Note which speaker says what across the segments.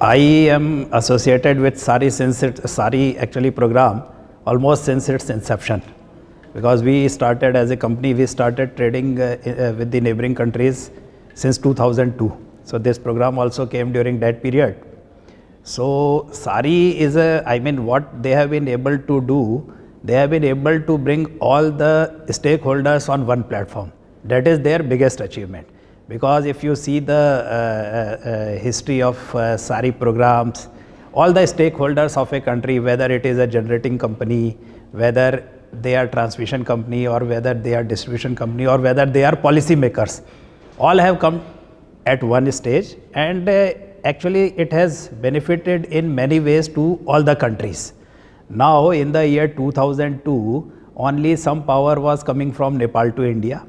Speaker 1: I am associated with SARI actually program almost since its inception, because we started as a company, we started trading with the neighboring countries since 2002. So this program also came during that period. So SARI is what they have been able to do, they have been able to bring all the stakeholders on one platform. That is their biggest achievement. Because if you see the history of SARI programs, all the stakeholders of a country, whether it is a generating company, whether they are transmission company, or whether they are distribution company, or whether they are policy makers, all have come at one stage, and actually it has benefited in many ways to all the countries. Now in the year 2002, only some power was coming from Nepal to India,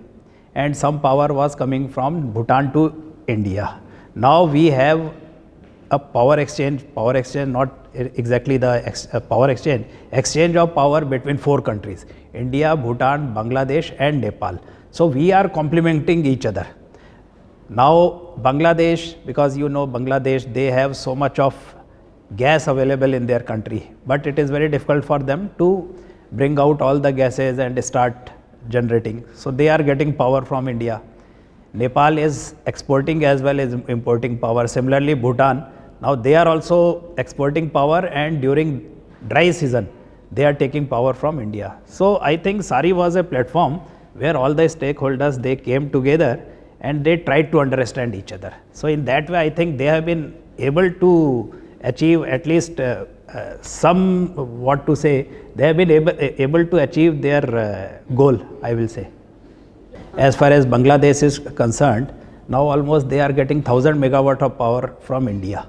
Speaker 1: and some power was coming from Bhutan to India. Now we have a power exchange not exactly the power exchange of power between four countries: India, Bhutan, Bangladesh and Nepal. So we are complementing each other. Now Bangladesh, because you know Bangladesh, they have so much of gas available in their country, but it is very difficult for them to bring out all the gases and start generating. So they are getting power from India. Nepal is exporting as well as importing power. Similarly, Bhutan, now they are also exporting power, and during dry season they are taking power from India. So I think SARI was a platform where all the stakeholders, they came together and they tried to understand each other. So in that way I think they have been able to achieve at least they have been able to achieve their goal, I will say. As far as Bangladesh is concerned, now almost they are getting 1000 megawatt of power from India,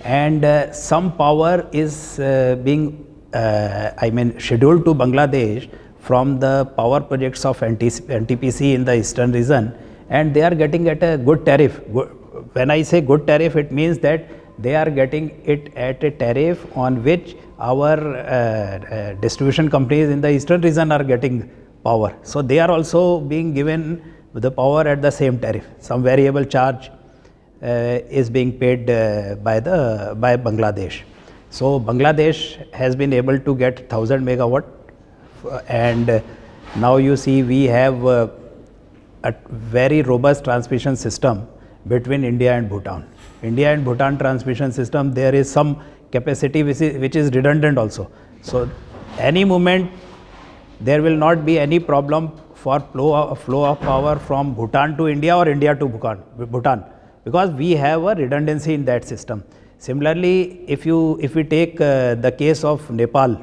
Speaker 1: and some power is being scheduled to Bangladesh from the power projects of NTPC in the eastern region, and they are getting at a good tariff. When I say good tariff, it means that they are getting it at a tariff on which our distribution companies in the eastern region are getting power. So they are also being given the power at the same tariff. Some variable charge is being paid by Bangladesh. So Bangladesh has been able to get 1000 megawatt, and now you see we have a very robust transmission system between India and Bhutan. India and Bhutan transmission system, there is some capacity which is redundant also. So any moment there will not be any problem for flow of power from Bhutan to India or India to Bhutan, because we have a redundancy in that system. Similarly, if we take the case of Nepal,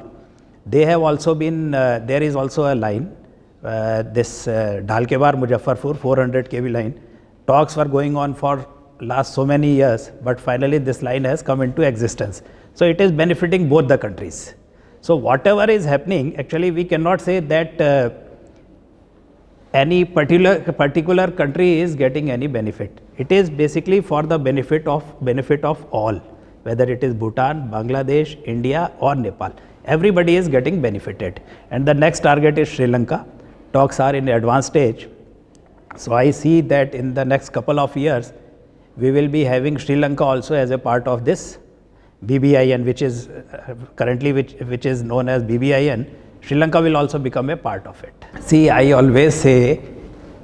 Speaker 1: they have also been there is also a line, this Dhalkebar Muzaffarpur 400 kV line. Talks were going on for last so many years, but finally this line has come into existence. So it is benefiting both the countries. So whatever is happening, actually we cannot say that any particular country is getting any benefit. It is basically for the benefit of all, whether it is Bhutan, Bangladesh, India or Nepal. Everybody is getting benefited. And the next target is Sri Lanka. Talks are in advanced stage. So I see that in the next couple of years, we will be having Sri Lanka also as a part of this BBIN, which is currently which is known as BBIN. Sri Lanka will also become a part of it. See, I always say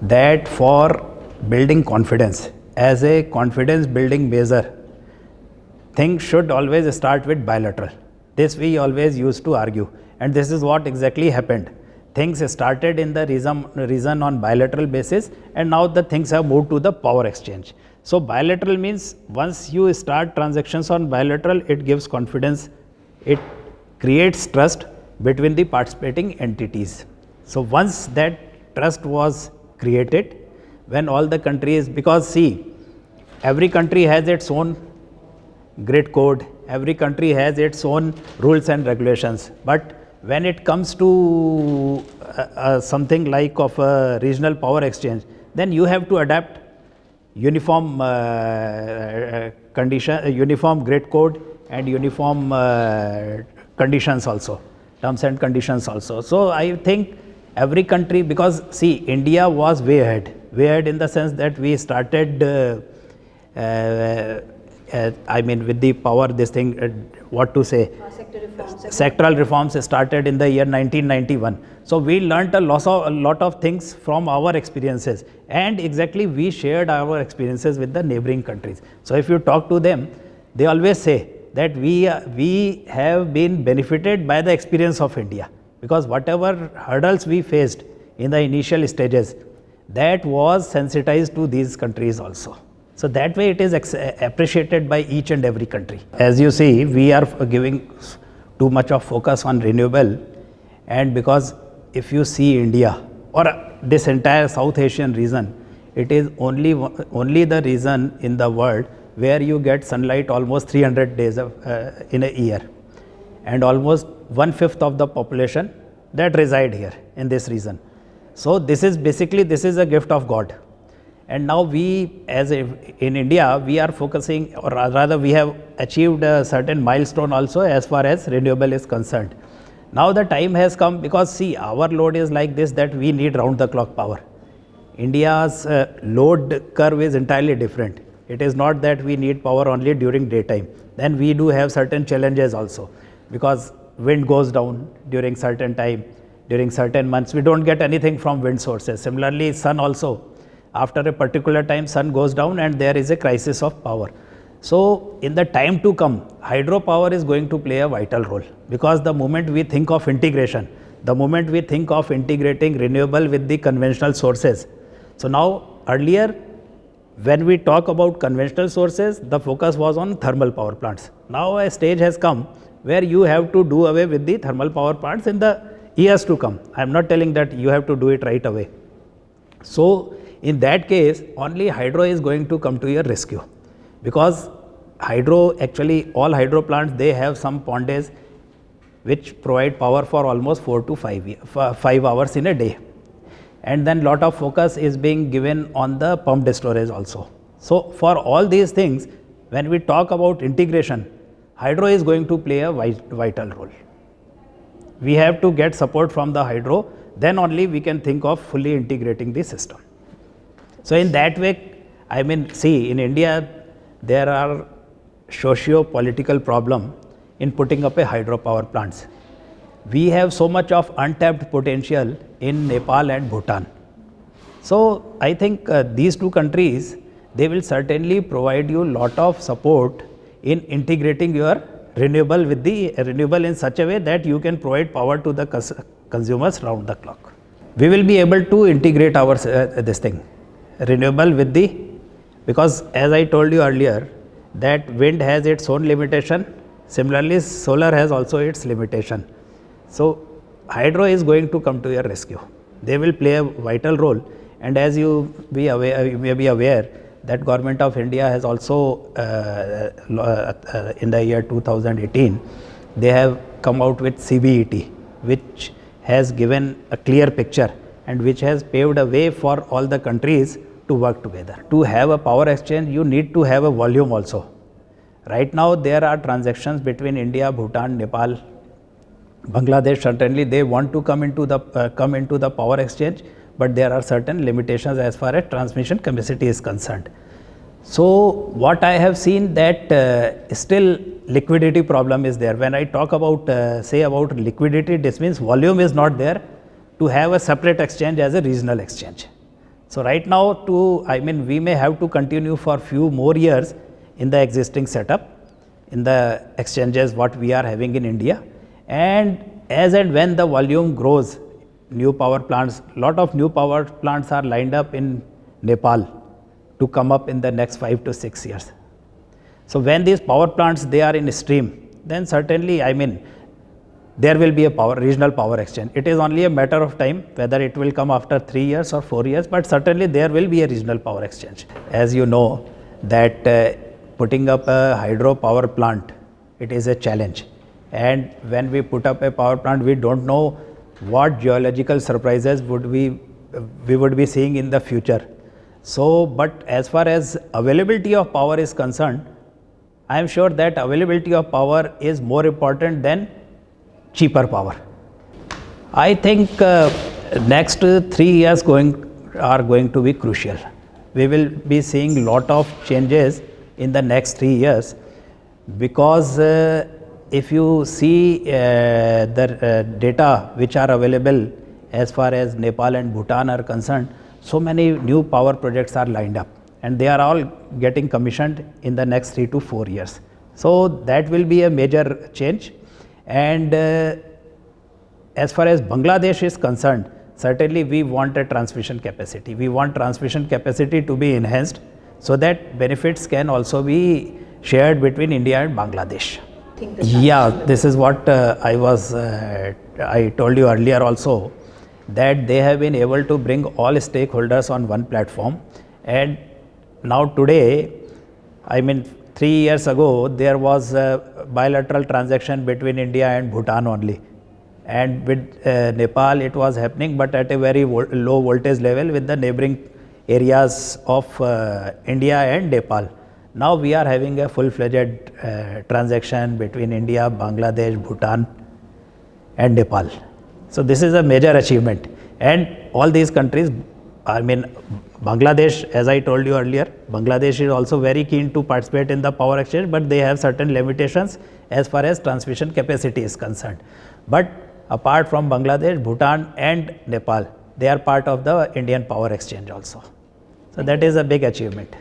Speaker 1: that for building confidence, as a confidence building measure, things should always start with bilateral. This we always used to argue, and this is what exactly happened. Things started in the region on bilateral basis, and now the things have moved to the power exchange. So bilateral means once you start transactions on bilateral, it gives confidence, it creates trust between the participating entities. So once that trust was created, when all the countries, because see, every country has its own grid code, every country has its own rules and regulations, but when it comes to something like of a regional power exchange, then you have to adapt uniform uniform grid code and uniform conditions also, terms and conditions also. So I think every country, because see, India was way ahead in the sense that we started I mean, with the power, this thing, what to say, sectoral reforms started in the year 1991. So we learnt a lot of things from our experiences, and exactly we shared our experiences with the neighboring countries. So if you talk to them, they always say that we have been benefited by the experience of India, because whatever hurdles we faced in the initial stages, that was sensitized to these countries also. So that way it is appreciated by each and every country. As you see, we are giving too much of focus on renewable, and because if you see India or this entire South Asian region, it is only the region in the world where you get sunlight almost 300 days in a year, and almost 1/5 of the population that reside here in this region. So this is a gift of God. And now we, in India, we are focusing, or rather we have achieved a certain milestone also as far as renewable is concerned. Now the time has come, because see, our load is like this, that we need round the clock power. India's load curve is entirely different. It is not that we need power only during daytime. Then we do have certain challenges also, because wind goes down during certain time, during certain months. We don't get anything from wind sources. Similarly, sun also. After a particular time, sun goes down and there is a crisis of power. So in the time to come, hydropower is going to play a vital role, because the moment we think of integration, the moment we think of integrating renewable with the conventional sources. So now, earlier, when we talk about conventional sources, the focus was on thermal power plants. Now a stage has come where you have to do away with the thermal power plants in the years to come. I am not telling that you have to do it right away. So in that case, only hydro is going to come to your rescue, because hydro, actually all hydro plants, they have some ponds which provide power for almost 4 to 5 hours in a day. And then lot of focus is being given on the pumped storage also. So for all these things, when we talk about integration, hydro is going to play a vital role. We have to get support from the hydro, then only we can think of fully integrating the system. So in that way, I mean, see, in India, there are socio-political problem in putting up a hydropower plants. We have so much of untapped potential in Nepal and Bhutan. So I think these two countries, they will certainly provide you lot of support in integrating your renewable with the renewable in such a way that you can provide power to the consumers round the clock. We will be able to integrate our this thing, renewable with the, because as I told you earlier, that wind has its own limitation. Similarly, solar has also its limitation. So hydro is going to come to your rescue. They will play a vital role. And as you may be aware, that Government of India has also, in the year 2018, they have come out with CBET, which has given a clear picture and which has paved a way for all the countries to work together. To have a power exchange, you need to have a volume also. Right now, there are transactions between India, Bhutan, Nepal, Bangladesh. Certainly, they want to come into the power exchange, but there are certain limitations as far as transmission capacity is concerned. So what I have seen, that still liquidity problem is there. When I talk about say about liquidity, this means volume is not there to have a separate exchange as a regional exchange. So right now, we may have to continue for few more years in the existing setup, in the exchanges what we are having in India, and as and when the volume grows, new power plants, lot of new power plants are lined up in Nepal to come up in the next 5 to 6 years. So when these power plants, they are in stream, then certainly, there will be a regional power exchange. It is only a matter of time whether it will come after 3 years or 4 years, but certainly there will be a regional power exchange. As you know, that putting up a hydro power plant, it is a challenge. And when we put up a power plant, we don't know what geological surprises we would be seeing in the future. So, but as far as availability of power is concerned, I am sure that availability of power is more important than cheaper power. I think next 3 years are going to be crucial. We will be seeing lot of changes in the next 3 years, because if you see the data which are available as far as Nepal and Bhutan are concerned, so many new power projects are lined up and they are all getting commissioned in the next 3 to 4 years. So that will be a major change. And as far as Bangladesh is concerned, certainly we want a transmission capacity. We want transmission capacity to be enhanced so that benefits can also be shared between India and Bangladesh. Yeah, this is what I told you earlier also, that they have been able to bring all stakeholders on one platform. And now today, I mean 3 years ago, there was a bilateral transaction between India and Bhutan only. And with Nepal, it was happening, but at a very low voltage level with the neighboring areas of India and Nepal. Now we are having a full-fledged transaction between India, Bangladesh, Bhutan and Nepal. So this is a major achievement. And all these countries, I mean Bangladesh, as I told you earlier, Bangladesh is also very keen to participate in the power exchange, but they have certain limitations as far as transmission capacity is concerned. But apart from Bangladesh, Bhutan and Nepal, they are part of the Indian power exchange also. So that is a big achievement.